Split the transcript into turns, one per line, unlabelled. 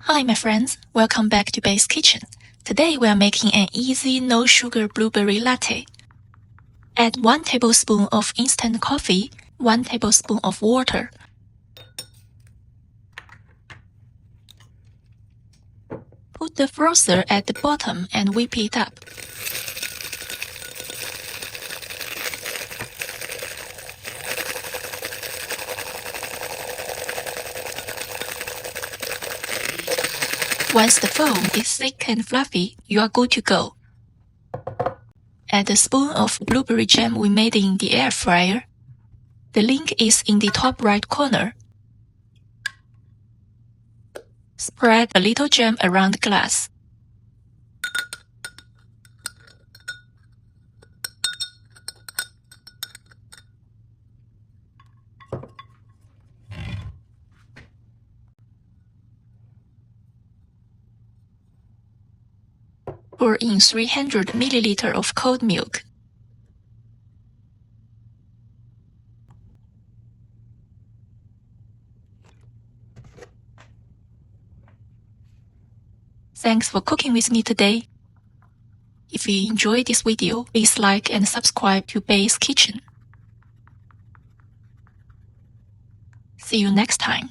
Hi my friends, welcome back to Base Kitchen. Today we are making an easy no-sugar blueberry latte. Add 1 tablespoon of instant coffee, 1 tablespoon of water. Put the frother at the bottom and whip it up. Once the foam is thick and fluffy, you are good to go. Add a spoon of blueberry jam we made in the air fryer. The link is in the top right corner. Spread a little jam around the glass. Pour in 300 ml of cold milk. Thanks for cooking with me today. If you enjoyed this video, please like and subscribe to Base Kitchen. See you next time.